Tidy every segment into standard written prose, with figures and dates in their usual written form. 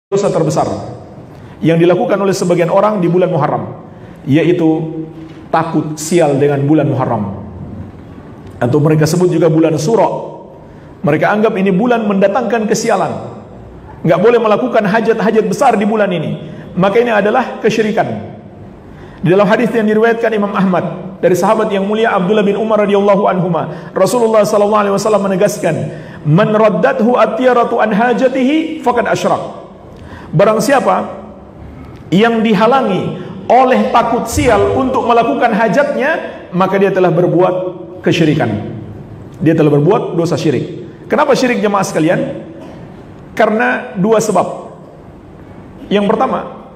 dosa terbesar yang dilakukan oleh sebagian orang di bulan Muharram, yaitu takut sial dengan bulan Muharram, atau mereka sebut juga bulan Sura. Mereka anggap ini bulan mendatangkan kesialan, nggak boleh melakukan hajat-hajat besar di bulan ini. Maka ini adalah kesyirikan. Di dalam hadis yang diriwayatkan Imam Ahmad dari sahabat yang mulia Abdullah bin Umar radhiyallahu anhuma, Rasulullah sallallahu alaihi wasallam menegaskan, "Man raddathu at-tiyaratu an hajatihi faqad asyrak." Barang siapa yang dihalangi oleh takut sial untuk melakukan hajatnya, maka dia telah berbuat kesyirikan. Dia telah berbuat dosa syirik. Kenapa syirik, jemaah sekalian? Karena dua sebab. Yang pertama,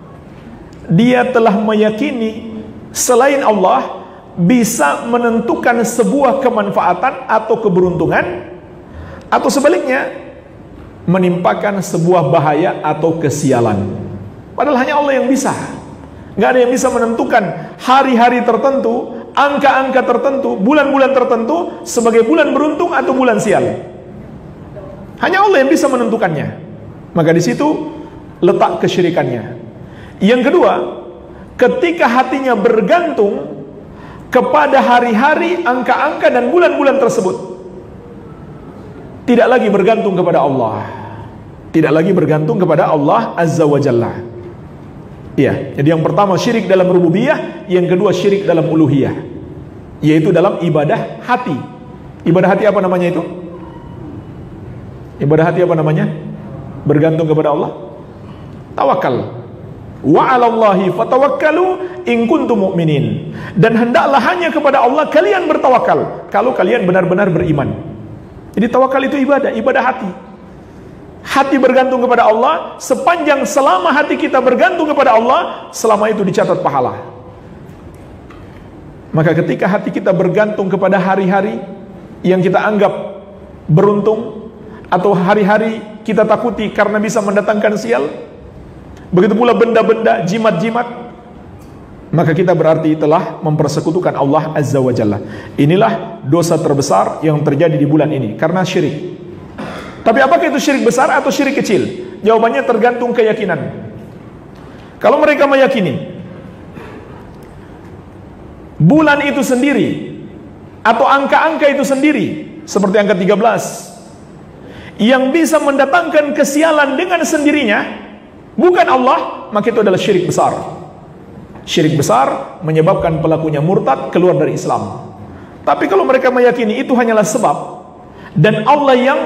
dia telah meyakini selain Allah bisa menentukan sebuah kemanfaatan atau keberuntungan, atau sebaliknya menimpakan sebuah bahaya atau kesialan. Padahal hanya Allah yang bisa. Nggak ada yang bisa menentukan hari-hari tertentu, angka-angka tertentu, bulan-bulan tertentu sebagai bulan beruntung atau bulan sial. Hanya Allah yang bisa menentukannya. Maka di situ letak kesyirikannya. Yang kedua, ketika hatinya bergantung kepada hari-hari, angka-angka dan bulan-bulan tersebut, tidak lagi bergantung kepada Allah. Tidak lagi bergantung kepada Allah Azza wa Jalla. Iya, jadi yang pertama syirik dalam rububiyah, yang kedua syirik dalam uluhiyah, yaitu dalam ibadah hati. Ibadah hati apa namanya itu? Ibadah hati apa namanya? Bergantung kepada Allah. Tawakal. Wa 'alallahi fatawakkalu in kuntum mu'minin. Dan hendaklah hanya kepada Allah kalian bertawakal kalau kalian benar-benar beriman. Jadi tawakal itu ibadah, ibadah hati. Hati bergantung kepada Allah, sepanjang selama hati kita bergantung kepada Allah, selama itu dicatat pahala. Maka ketika hati kita bergantung kepada hari-hari yang kita anggap beruntung, atau hari-hari kita takuti karena bisa mendatangkan sial, begitu pula benda-benda, jimat-jimat, maka kita berarti telah mempersekutukan Allah Azza wa Jalla. Inilah dosa terbesar yang terjadi di bulan ini karena syirik. Tapi apakah itu syirik besar atau syirik kecil? Jawabannya tergantung keyakinan. Kalau mereka meyakini bulan itu sendiri atau angka-angka itu sendiri, seperti angka 13 yang bisa mendatangkan kesialan dengan sendirinya, bukan Allah, maka itu adalah syirik besar. Syirik besar menyebabkan pelakunya murtad, keluar dari Islam. Tapi kalau mereka meyakini itu hanyalah sebab, dan Allah yang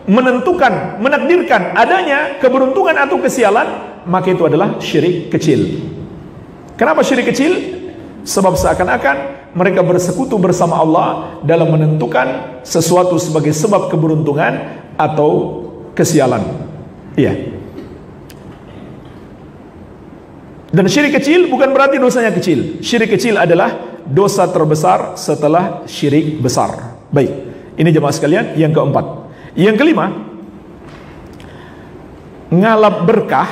menentukan, menakdirkan adanya keberuntungan atau kesialan, maka itu adalah syirik kecil. Kenapa syirik kecil? Sebab seakan-akan mereka bersekutu bersama Allah dalam menentukan sesuatu sebagai sebab keberuntungan atau kesialan. Iya. Dan syirik kecil bukan berarti dosanya kecil. Syirik kecil adalah dosa terbesar setelah syirik besar. Baik, ini jemaah sekalian yang keempat. Yang kelima, ngalap berkah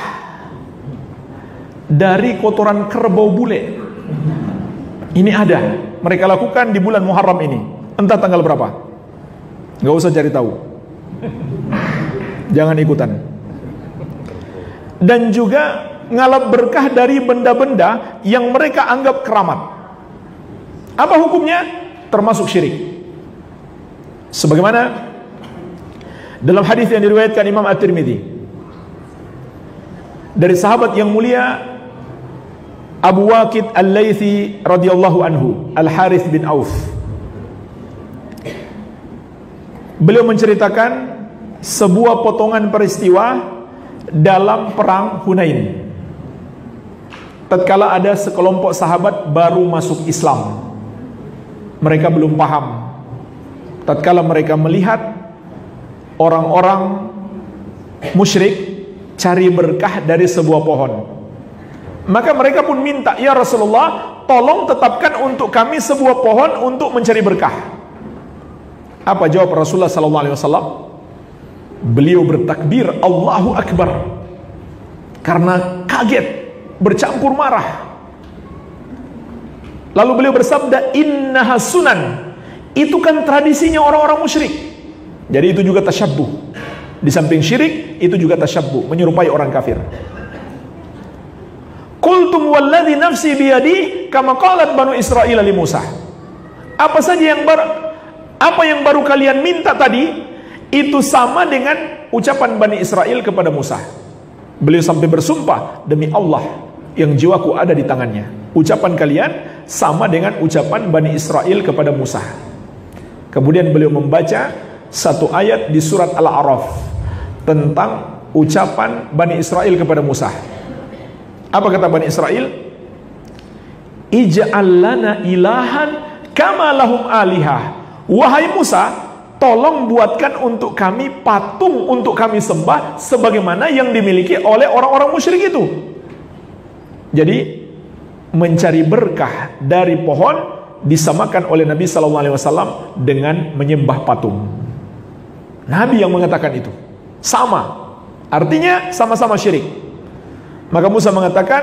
dari kotoran kerbau bule. Ini ada, mereka lakukan di bulan Muharram ini. Entah tanggal berapa, nggak usah cari tahu, jangan ikutan. Dan juga ngalap berkah dari benda-benda yang mereka anggap keramat. Apa hukumnya? Termasuk syirik. Sebagaimana dalam hadis yang diriwayatkan Imam At-Tirmidzi dari sahabat yang mulia Abu Waqid Al-Laythi radhiyallahu anhu, Al-Harith bin Auf. Beliau menceritakan sebuah potongan peristiwa dalam perang Hunain. Tatkala ada sekelompok sahabat baru masuk Islam, mereka belum paham. Tatkala mereka melihat orang-orang musyrik cari berkah dari sebuah pohon, maka mereka pun minta, "Ya Rasulullah, tolong tetapkan untuk kami sebuah pohon untuk mencari berkah." Apa jawab Rasulullah sallallahu alaihi wasallam? Beliau bertakbir Allahu Akbar karena kaget, bercampur marah. Lalu beliau bersabda, "Innaha sunan." Itu kan tradisinya orang-orang musyrik. Jadi itu juga tasyabbuh. Di samping syirik, itu juga tasyabbuh, menyerupai orang kafir. Qultum walladzi nafsi biyadi kama qalat banu Israil li Musa. Apa yang baru kalian minta tadi, itu sama dengan ucapan Bani Israel kepada Musa. Beliau sampai bersumpah, demi Allah yang jiwaku ada di tangannya, ucapan kalian sama dengan ucapan Bani Israel kepada Musa. Kemudian beliau membaca satu ayat di surat Al-A'raf tentang ucapan Bani Israel kepada Musa. Apa kata Bani Israel? Ij'al lana ilahan kama lahum alihah. Wahai Musa, tolong buatkan untuk kami patung untuk kami sembah sebagaimana yang dimiliki oleh orang-orang musyrik itu. Jadi mencari berkah dari pohon disamakan oleh Nabi SAW dengan menyembah patung. Nabi yang mengatakan itu sama, artinya sama-sama syirik. Maka Musa mengatakan,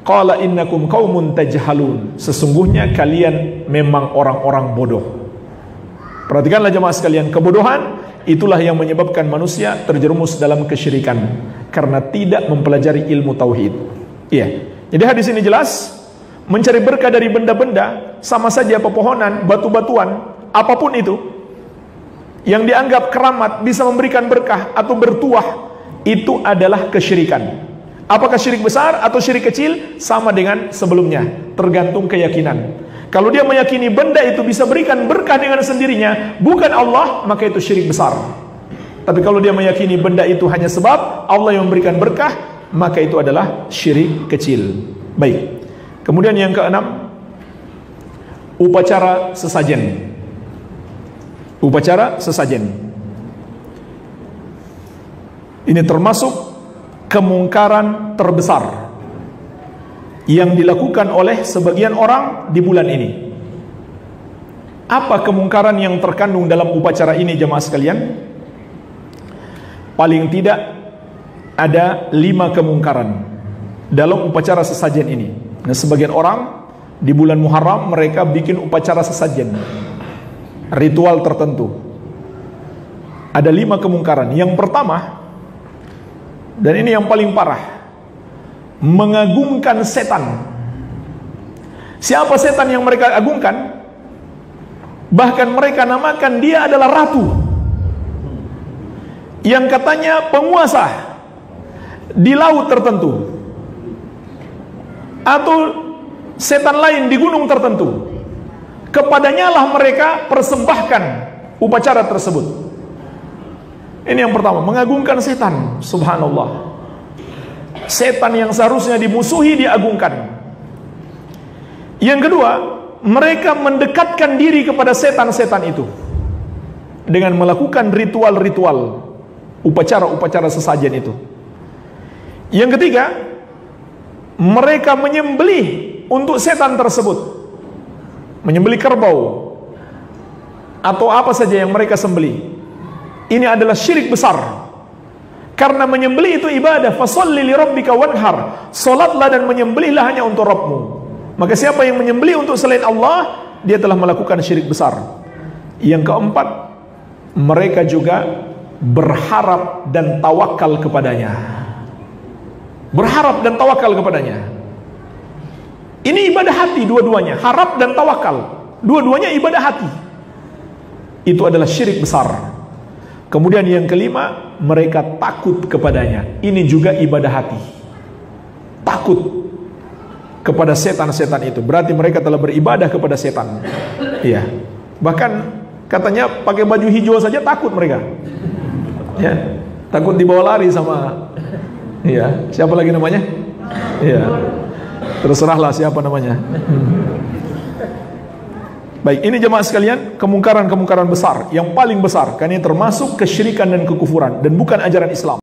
qala innakum qaumun tajhalun, sesungguhnya kalian memang orang-orang bodoh. Perhatikanlah jemaah sekalian, kebodohan itulah yang menyebabkan manusia terjerumus dalam kesyirikan karena tidak mempelajari ilmu tauhid. Iya. Jadi hadis ini jelas, mencari berkah dari benda-benda, sama saja pepohonan, batu-batuan, apapun itu yang dianggap keramat bisa memberikan berkah atau bertuah, itu adalah kesyirikan. Apakah syirik besar atau syirik kecil? Sama dengan sebelumnya, tergantung keyakinan. Kalau dia meyakini benda itu bisa berikan berkah dengan sendirinya, bukan Allah, maka itu syirik besar. Tapi kalau dia meyakini benda itu hanya sebab Allah yang memberikan berkah, maka itu adalah syirik kecil. Baik. Kemudian yang keenam, upacara sesajen. Upacara sesajen. Ini termasuk kemungkaran terbesar yang dilakukan oleh sebagian orang di bulan ini. Apa kemungkaran yang terkandung dalam upacara ini jemaah sekalian? Paling tidak ada 5 kemungkaran dalam upacara sesajen ini. Nah, sebagian orang di bulan Muharram mereka bikin upacara sesajen, ritual tertentu. Ada 5 kemungkaran. Yang pertama, dan ini yang paling parah, mengagungkan setan. Siapa setan yang mereka agungkan? Bahkan mereka namakan dia adalah ratu, yang katanya penguasa di laut tertentu, atau setan lain di gunung tertentu. Kepadanya lah mereka persembahkan upacara tersebut. Ini yang pertama, mengagungkan setan. Subhanallah. Setan yang seharusnya dimusuhi diagungkan. Yang kedua, mereka mendekatkan diri kepada setan-setan itu dengan melakukan ritual-ritual, upacara-upacara sesajen itu. Yang ketiga, mereka menyembelih untuk setan tersebut, menyembelih kerbau atau apa saja yang mereka sembelih. Ini adalah syirik besar. Karena menyembelih itu ibadah. Fasholli li rabbika wanhar. Salatlah dan menyembelihlah hanya untuk Rabbmu. Maka siapa yang menyembelih untuk selain Allah, dia telah melakukan syirik besar. Yang keempat, mereka juga berharap dan tawakal kepadanya. Berharap dan tawakal kepadanya. Ini ibadah hati dua-duanya. Harap dan tawakal, dua-duanya ibadah hati. Itu adalah syirik besar. Kemudian yang kelima, mereka takut kepadanya. Ini juga ibadah hati. Takut kepada setan-setan itu. Berarti mereka telah beribadah kepada setan. Iya. Bahkan katanya pakai baju hijau saja takut mereka. Ya. Takut dibawa lari sama, iya, siapa lagi namanya? Iya. Terserahlah siapa namanya. Baik, ini jemaah sekalian, kemungkaran-kemungkaran besar, yang paling besar, karena ini termasuk kesyirikan dan kekufuran, dan bukan ajaran Islam.